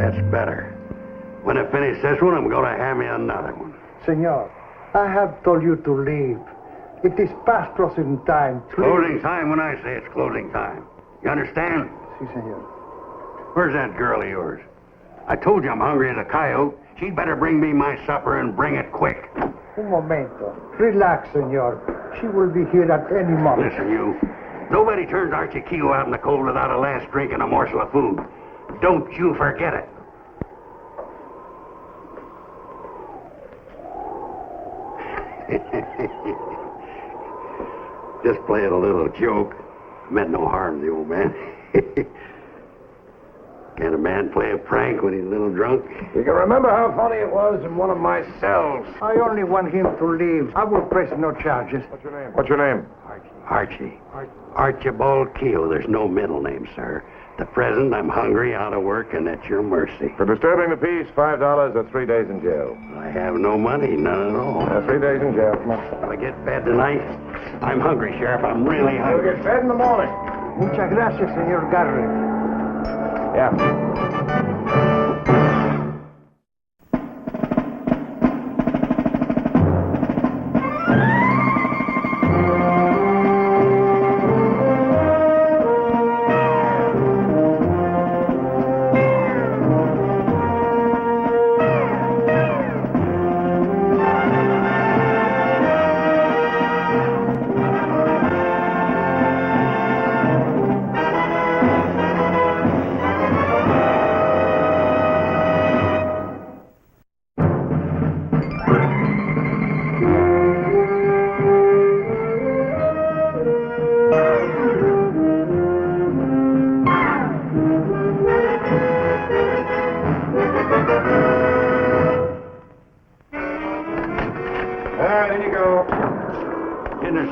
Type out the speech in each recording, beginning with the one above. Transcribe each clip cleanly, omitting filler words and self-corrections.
That's better. When I finish this one, I'm going to have me another one. Senor, I have told you to leave. It is past closing time. Closing time when I say it's closing time. You understand? Si, senor. Where's that girl of yours? I told you I'm hungry as a coyote. She'd better bring me my supper and bring it quick. Un momento. Relax, senor. She will be here at any moment. Listen, you. Nobody turns Archie out in the cold without a last drink and a morsel of food. Don't you forget it. Just playing a little joke. Meant no harm to the old man. Can a man play a prank when he's a little drunk? You can remember how funny it was in one of my cells. I only want him to leave. I will press no charges. What's your name? What's your name? Archie. Archibald Keogh. There's no middle name, sir. At the present, I'm hungry, out of work, and at your mercy. For disturbing the peace, $5 or 3 days in jail. I have no money, none at all. 3 days in jail. Come on. If I get fed tonight, I'm hungry, Sheriff. I'm really You'll hungry. get fed in the morning. Muchas gracias, senor Garrett. Yeah.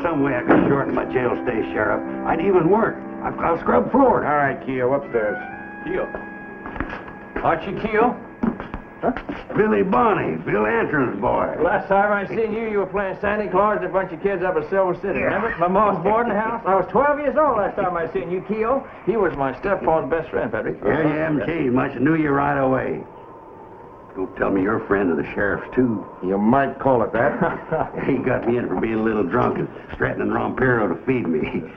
Some way I could shorten my jail stay, Sheriff. I'd even work. I'll scrub floors. All right, Keogh, upstairs. Keogh. Archie Keogh? Huh? Billy Bonney, Bill Antrim's boy. Last time I seen you, you were playing Santa Claus with a bunch of kids up at Silver City. Remember? My mom's boarding house. I was 12 years old last time I seen you, Keogh. He was my stepfather's best friend, Patrick. Yeah, you haven't changed much. I knew you right away. Don't tell me you're a friend of the sheriff's, too. You might call it that. He got me in for being a little drunk and threatening Rompero to feed me.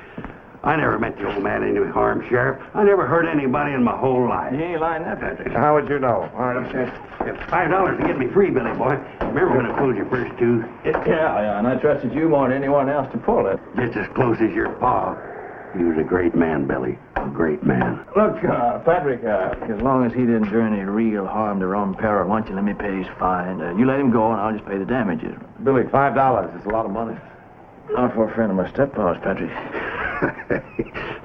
I never meant the old man any harm, Sheriff. I never hurt anybody in my whole life. You ain't lying that, Patrick. How would you know? All right, upstairs. $5 to get me free, Billy boy. Remember when I pulled your first tooth? Yeah, and I trusted you more than anyone else to pull it. Just as close as your pa. He was a great man, Billy. A great man. Look, Patrick, as long as he didn't do any real harm to Rompero, why don't you let me pay his fine? You let him go, and I'll just pay the damages. Billy, $5 is a lot of money. Not for a friend of my steppa's, Patrick.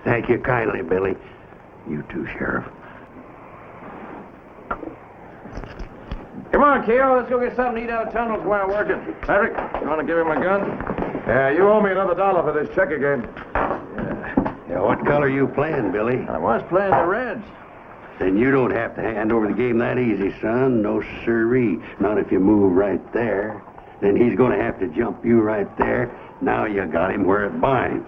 Thank you kindly, Billy. You too, Sheriff. Come on, Keogh, let's go get something to eat out of tunnels while I'm working. Patrick, you want to give him a gun? Yeah, you owe me another $1 for this checker game. Yeah, what color you playing, Billy? I was playing the Reds. Then you don't have to hand over the game that easy, son. No siree. Not if you move right there. Then he's going to have to jump you right there. Now you got him where it binds.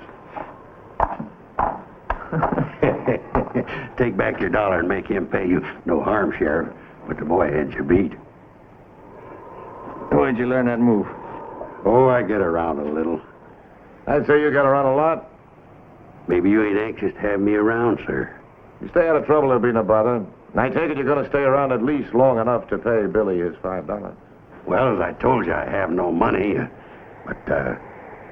Take back your $1 and make him pay you. No harm, Sheriff, but the boy had you beat. Where'd you learn that move? Oh, I get around a little. I'd say you got around a lot. Maybe you ain't anxious to have me around, sir. You stay out of trouble, there'll be no bother. And I take it you're going to stay around at least long enough to pay Billy his $5. Well, as I told you, I have no money. But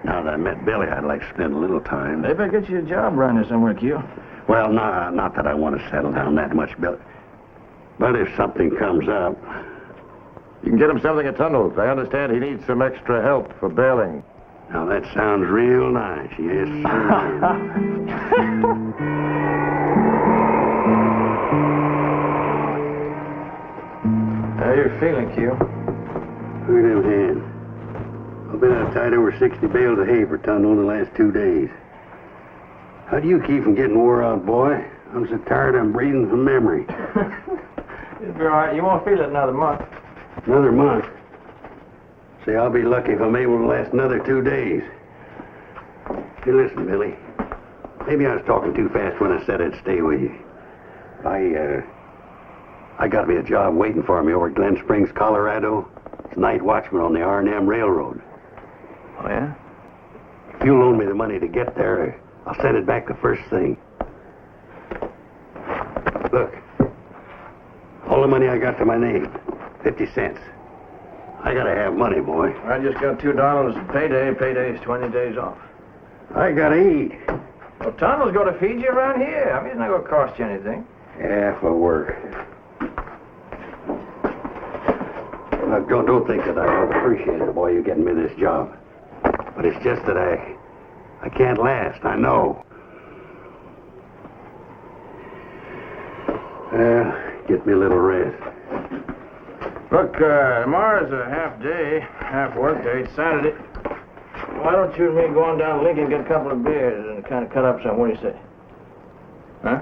now that I met Billy, I'd like to spend a little time. Maybe I get you a job around here somewhere, Keogh. Well, not that I want to settle down that much, Billy. But if something comes up... You can get him something at Tunnels. I understand he needs some extra help for bailing. Now, that sounds real nice. Yes, sir. How you feeling, Keogh? Look at them hands. I've been out tied over 60 bales of hay for Tunnel in the last 2 days. How do you keep from getting wore out, boy? I'm so tired I'm breathing from memory. It'll be all right. You won't feel it another month. Another month? Say, I'll be lucky if I'm able to last another 2 days. Hey, listen, Billy. Maybe I was talking too fast when I said I'd stay with you. I got me a job waiting for me over at Glen Springs, Colorado. It's night watchman on the R&M Railroad. Oh, yeah? If you loan me the money to get there, I'll send it back the first thing. Look, all the money I got to my name, 50 cents. I gotta have money, boy. I just got $2 payday. Payday's 20 days off. I gotta eat. Well, Tunnel's going to feed you around here. I mean, it's not going to cost you anything. Yeah, for work. Look, don't think that I don't appreciate it, boy, you getting me this job. But it's just that I can't last, I know. Get me a little rest. Look, tomorrow's a half day, half work day. It's Saturday. Why don't you and me go on down to Lincoln and get a couple of beers and kind of cut up some? What do you say? Huh?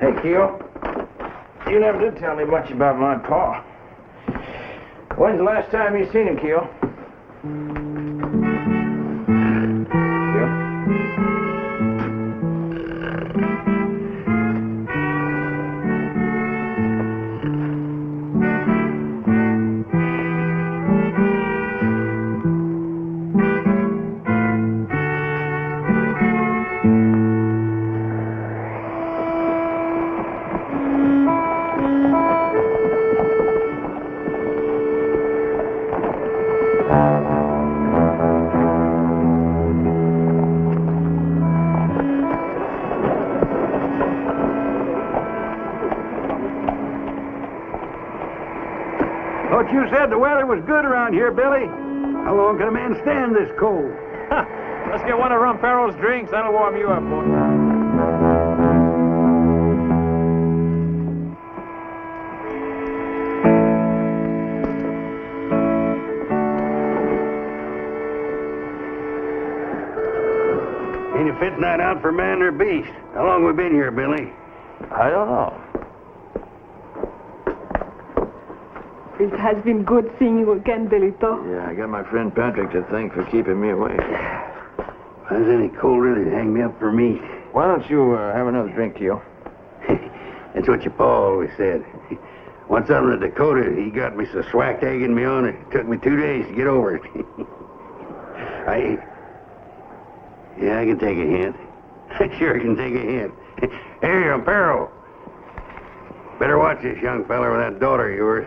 Hey, Keo, you never did tell me much about my pa. When's the last time you seen him, Keo? Thought you said the weather was good around here, Billy. How long can a man stand this cold? Let's get one of Rumpero's drinks. That'll warm you up, boy. Ain't a fit night out for man or beast. How long we been here, Billy? I don't know. It has been good seeing you again, Belito. Yeah, I got my friend Patrick to thank for keeping me away. If I was any colder, they'd hang me up for meat. Why don't you have another drink, Keo? That's what your pa always said. Once out in Dakota, he got me so swacked egging me on, it took me 2 days to get over it. Yeah, I can take a hint. I sure can take a hint. Hey, Ampero. Better watch this young fella with that daughter of yours.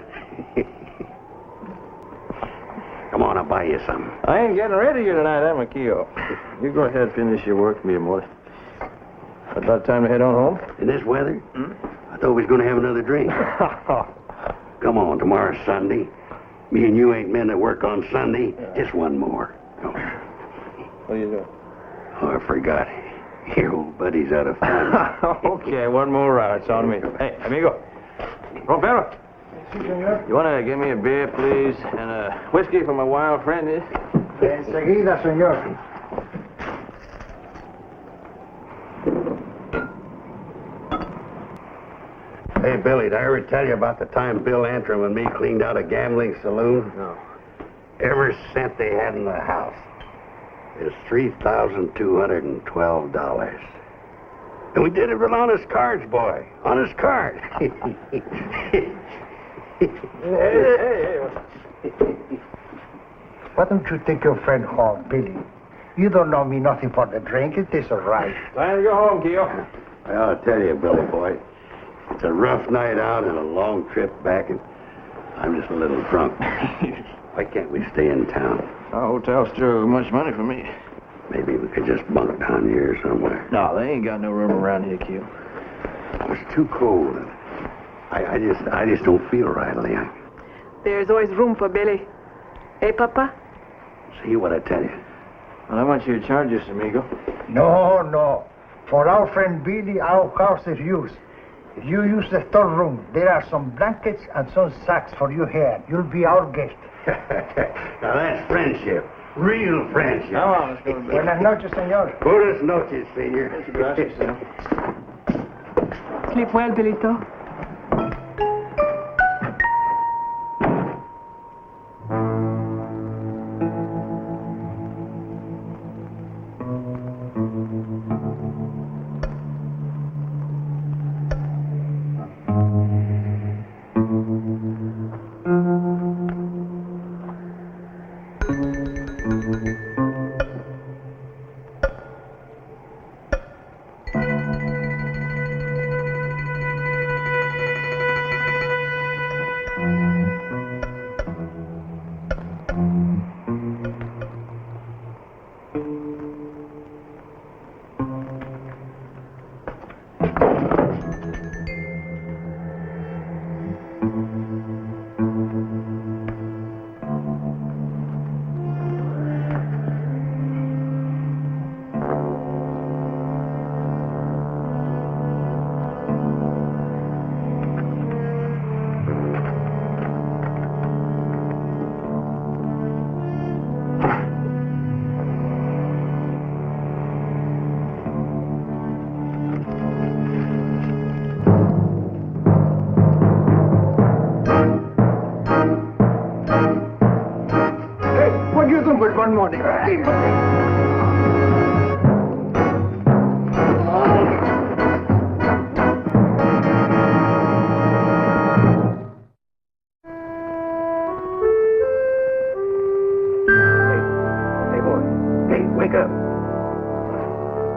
Come on, I'll buy you some. I ain't getting rid of you tonight, am I, Keo? You go ahead, finish your work, me, boy. About time to head on home? In this weather? I thought we was going to have another drink. Come on, tomorrow's Sunday. Me and you ain't men that work on Sunday. Just one more. Come on. What are you doing? Oh, I forgot. Your old buddy's out of fun. Okay, one more round. It's on me. Hey, amigo. Rompero. You want to give me a beer, please? And a whiskey for my wild friend, eh? Enseguida, señor. Hey, Billy, did I ever tell you about the time Bill Antrim and me cleaned out a gambling saloon? No. Every cent they had in the house is $3,212. And we did it with honest cards, boy. Honest cards. Hey. Why don't you take your friend home, Billy? You don't know me nothing for the drink. It is all right. Time to go home, Keo. Well, I'll tell you, Billy boy, it's a rough night out and a long trip back, and I'm just a little drunk. Why can't we stay in town? Our hotel's too much money for me. Maybe we could just bunk down here somewhere. No, they ain't got no room around here, Keo. It's too cold. I just don't feel right, Leon. There's always room for Billy. Hey, Papa? See what I tell you. Well, I want you to charge us, amigo. No. For our friend Billy, our house is used. If you use the storeroom, there are some blankets and some sacks for you here. You'll be our guest. Now that's friendship. Real friendship. Come on, let's go to bed. Buenas noches, señor. Buenas noches, senor. Gracias, senor. Sleep well, Belito.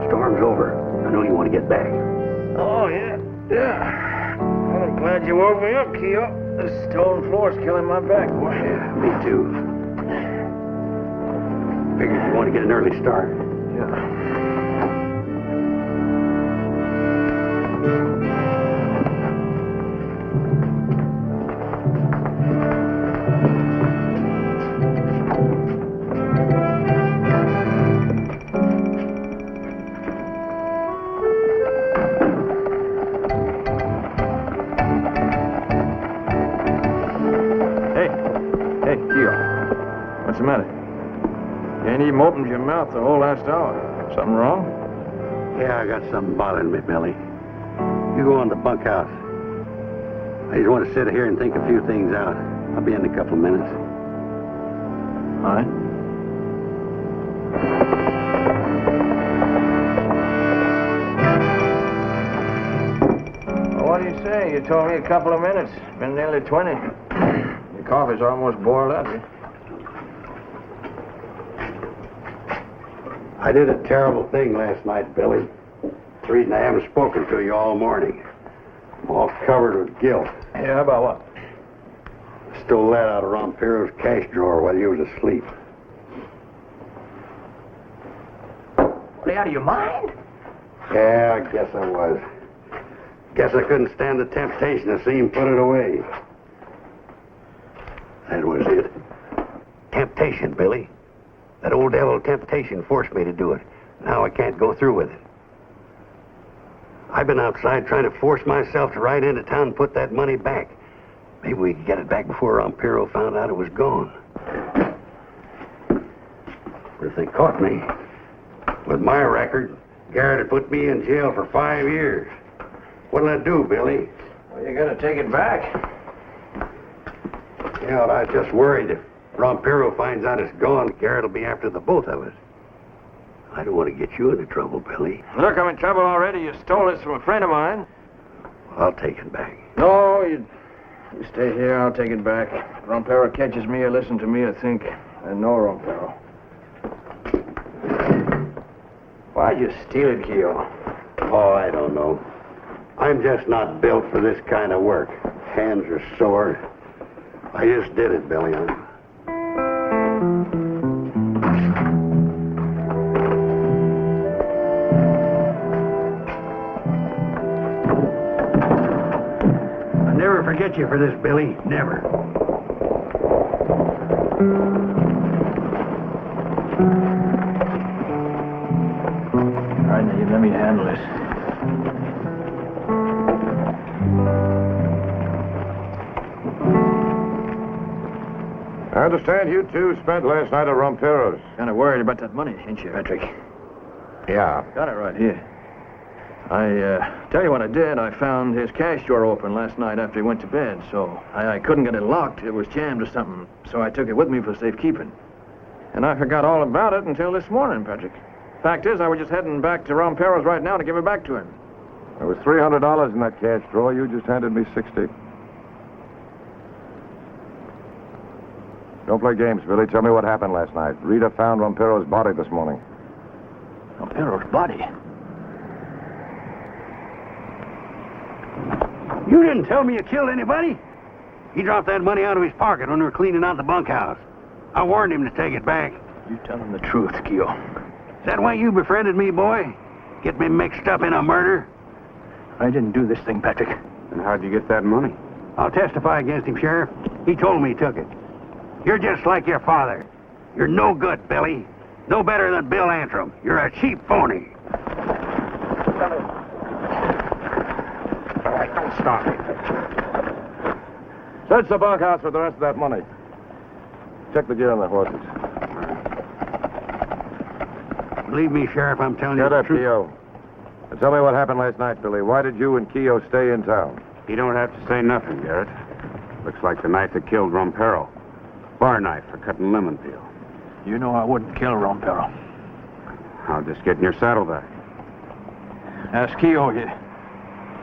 Storm's over. I know you want to get back. Oh, yeah. Yeah. Well, I'm glad you woke me up, Keo. This stone floor's killing my back, boy. Yeah, me too. Figured you want to get an early start. Yeah. Hey, Keo. What's the matter? You ain't even opened your mouth the whole last hour. Something wrong? Yeah, I got something bothering me, Billy. You go on the bunkhouse. I just want to sit here and think a few things out. I'll be in a couple of minutes. All right. Well, what do you say? You told me a couple of minutes. Been nearly 20. Your coffee's almost boiled up. I did a terrible thing last night, Billy. It's the reason I haven't spoken to you all morning. I'm all covered with guilt. Yeah, about what? Stole that out of Rompero's cash drawer while you was asleep. Are you out of your mind? Yeah, I guess I was. Guess I couldn't stand the temptation to see him put it away. That was it. Temptation, Billy. That old devil temptation forced me to do it. Now I can't go through with it. I've been outside trying to force myself to ride into town and put that money back. Maybe we could get it back before Rompero found out it was gone. But if they caught me, with my record, Garrett would put me in jail for 5 years. What'll I do, Billy? Well, you gotta take it back. Yeah, well, I was just worried if Rompero finds out it's gone, Garrett will be after the both of us. I don't want to get you into trouble, Billy. Look, I'm in trouble already. You stole this from a friend of mine. I'll take it back. No, you stay here. I'll take it back. Rompero catches me or listen to me, I think. I know Rompero. Why'd you steal it, Keo? Oh, I don't know. I'm just not built for this kind of work. Hands are sore. I just did it, Billy. I'll never forget you for this, Billy. Never. All right, now you let me handle this. I understand you two spent last night at Rompero's. Kind of worried about that money, ain't you, Patrick? Yeah. Got it right here. I tell you what I did. I found his cash drawer open last night after he went to bed, so I couldn't get it locked. It was jammed or something, so I took it with me for safekeeping. And I forgot all about it until this morning, Patrick. Fact is, I was just heading back to Rompero's right now to give it back to him. There was $300 in that cash drawer. You just handed me 60. Don't play games, Billy. Tell me what happened last night. Rita found Rompero's body this morning. Rompero's body? You didn't tell me you killed anybody? He dropped that money out of his pocket when we were cleaning out the bunkhouse. I warned him to take it back. You tell him the truth, Keo. Is that why you befriended me, boy? Get me mixed up in a murder? I didn't do this thing, Patrick. And how'd you get that money? I'll testify against him, Sheriff. He told me he took it. You're just like your father. You're no good, Billy. No better than Bill Antrim. You're a cheap phony. All right, don't stop me. Search the bunkhouse for the rest of that money. Check the gear on the horses. Believe me, Sheriff, I'm telling you Shut the up, truth. Keo. Now tell me what happened last night, Billy. Why did you and Keo stay in town? You don't have to say nothing, Garrett. Looks like the knife that killed Rompero. Bar knife for cutting lemon peel. You know I wouldn't kill Rompero. I'll just get in your saddle back. Ask Keo here.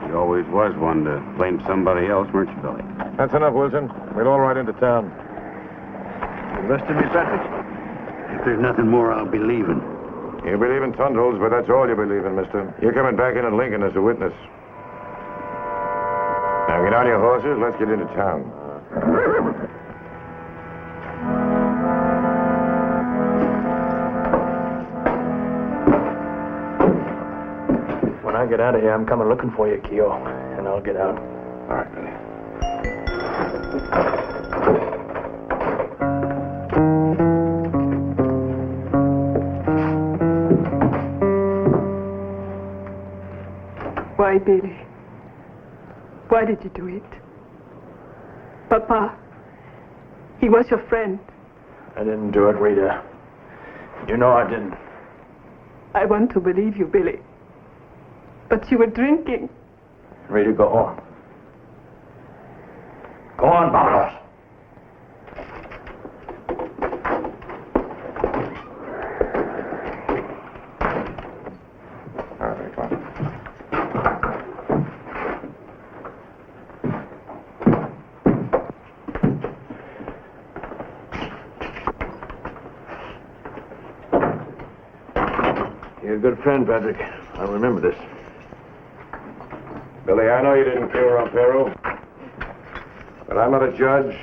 You always was one to blame somebody else, weren't you, Billy? That's enough, Wilson. We'll all ride into town. You arrested me, Patrick? If there's nothing more, I'll be leaving. You believe in tundrels, but that's all you believe in, mister. You're coming back in at Lincoln as a witness. Now get on your horses. Let's get into town. When I get out of here, I'm coming looking for you, Keo. And I'll get out. All right, Billy. Why, Billy? Why did you do it? Papa, he was your friend. I didn't do it, Rita. You know I didn't. I want to believe you, Billy. But you were drinking. Rita, go home. Go on, Barbados. All right, come on. You're a good friend, Patrick. I'll remember this. Billy, I know you didn't kill Rompero, but I'm not a judge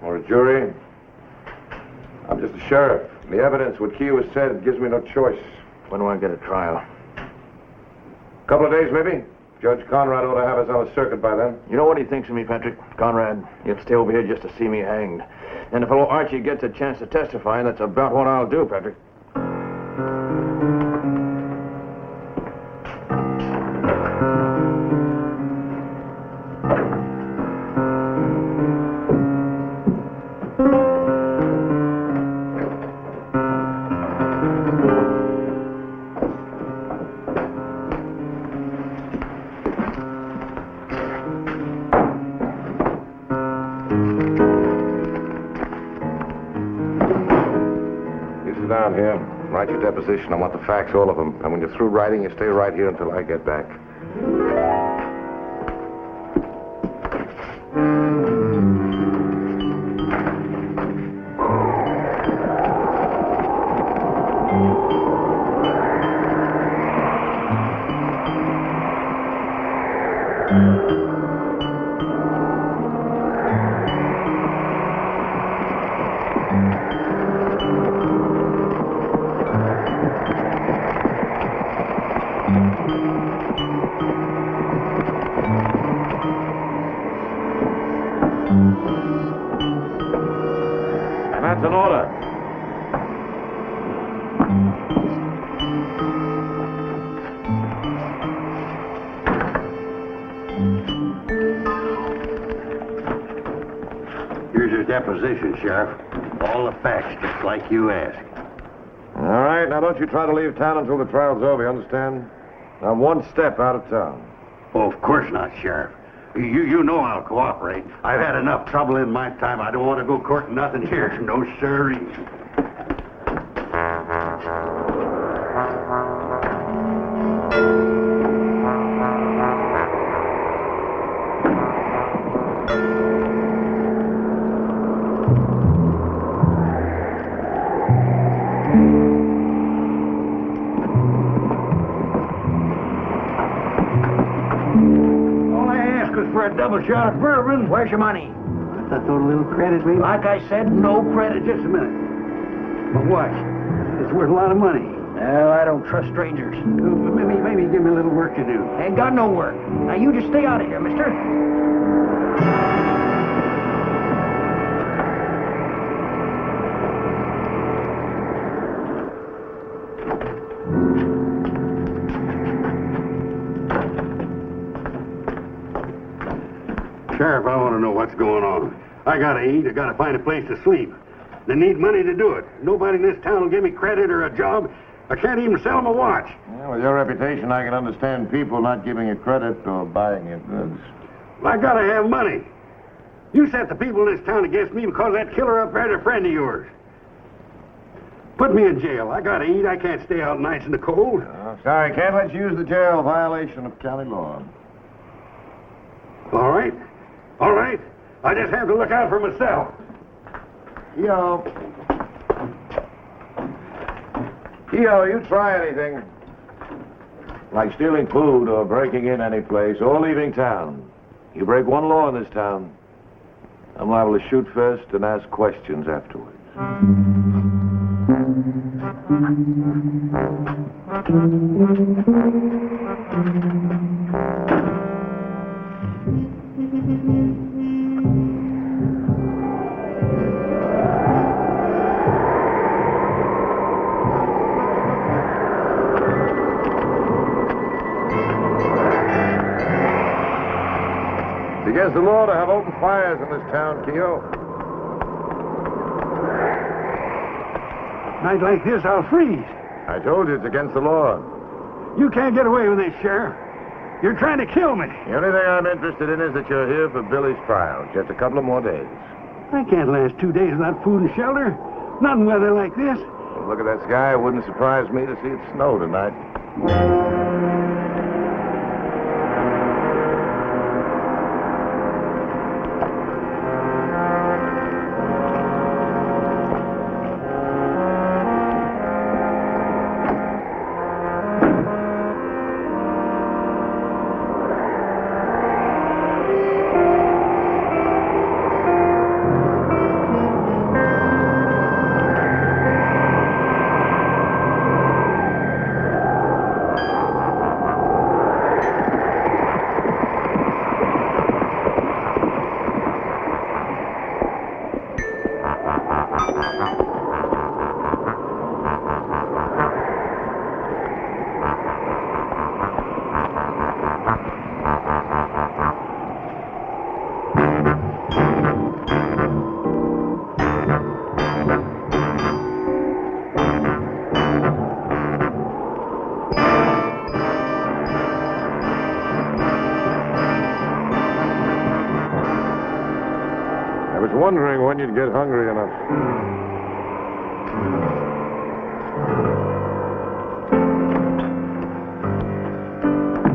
or a jury. I'm just a sheriff. The evidence, what Keo has said, gives me no choice. When do I get a trial? A couple of days, maybe. Judge Conrad ought to have us on a circuit by then. You know what he thinks of me, Patrick? Conrad, he'll stay over here just to see me hanged. And if fellow Archie gets a chance to testify, that's about what I'll do, Patrick. Down here. Write your deposition. I want the facts, all of them. And when you're through writing, you stay right here until I get back. That's an order. Here's your deposition, Sheriff. All the facts, just like you asked. All right, now don't you try to leave town until the trial's over, you understand? I'm one step out of town. Oh, of course not, Sheriff. You know I'll cooperate. I've had enough trouble in my time. I don't want to go courting nothing here. No, sirree. For a double shot of bourbon. Where's your money? I thought a little credit, maybe. Like I said, no credit. Just a minute. But watch. It's worth a lot of money. Well, I don't trust strangers. Maybe give me a little work to do. Ain't got no work. Now, you just stay out of here, mister. Sheriff, I want to know what's going on. I gotta eat. I gotta find a place to sleep. They need money to do it. Nobody in this town will give me credit or a job. I can't even sell them a watch. Well, with your reputation, I can understand people not giving you credit or buying your goods. I gotta have money. You set the people in this town against me because that killer up there's a friend of yours. Put me in jail. I gotta eat. I can't stay out nights in the cold. Oh, sorry, can't let you use the jail. Violation of county law. All right. All right. I just have to look out for myself. Yo. Keogh, you try anything. Like stealing food or breaking in any place or leaving town. You break one law in this town, I'm liable to shoot first and ask questions afterwards. It's against the law to have open fires in this town, Keogh. Night like this, I'll freeze. I told you it's against the law. You can't get away with this, Sheriff. You're trying to kill me. The only thing I'm interested in is that you're here for Billy's trial. Just a couple of more days. I can't last 2 days without food and shelter. Not in weather like this. Well, look at that sky. It wouldn't surprise me to see it snow tonight. I was wondering when you'd get hungry enough.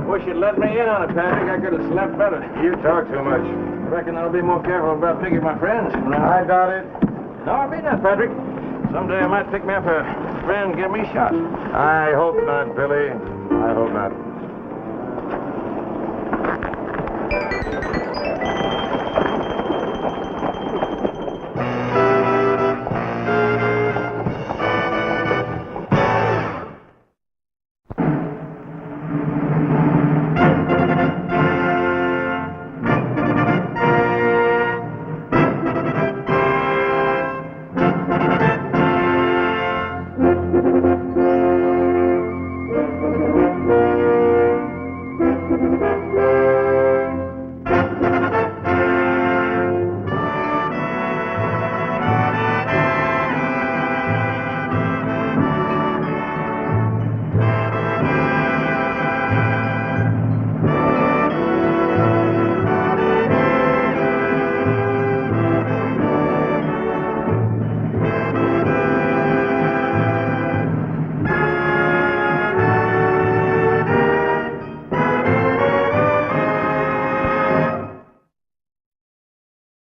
Wish you'd let me in on it, Patrick. I could have slept better. You talk too much. Reckon I'll be more careful about picking my friends. I doubt it. No, I mean that, Patrick. Someday I might pick me up a friend and get me shot. I hope not, Billy. I hope not.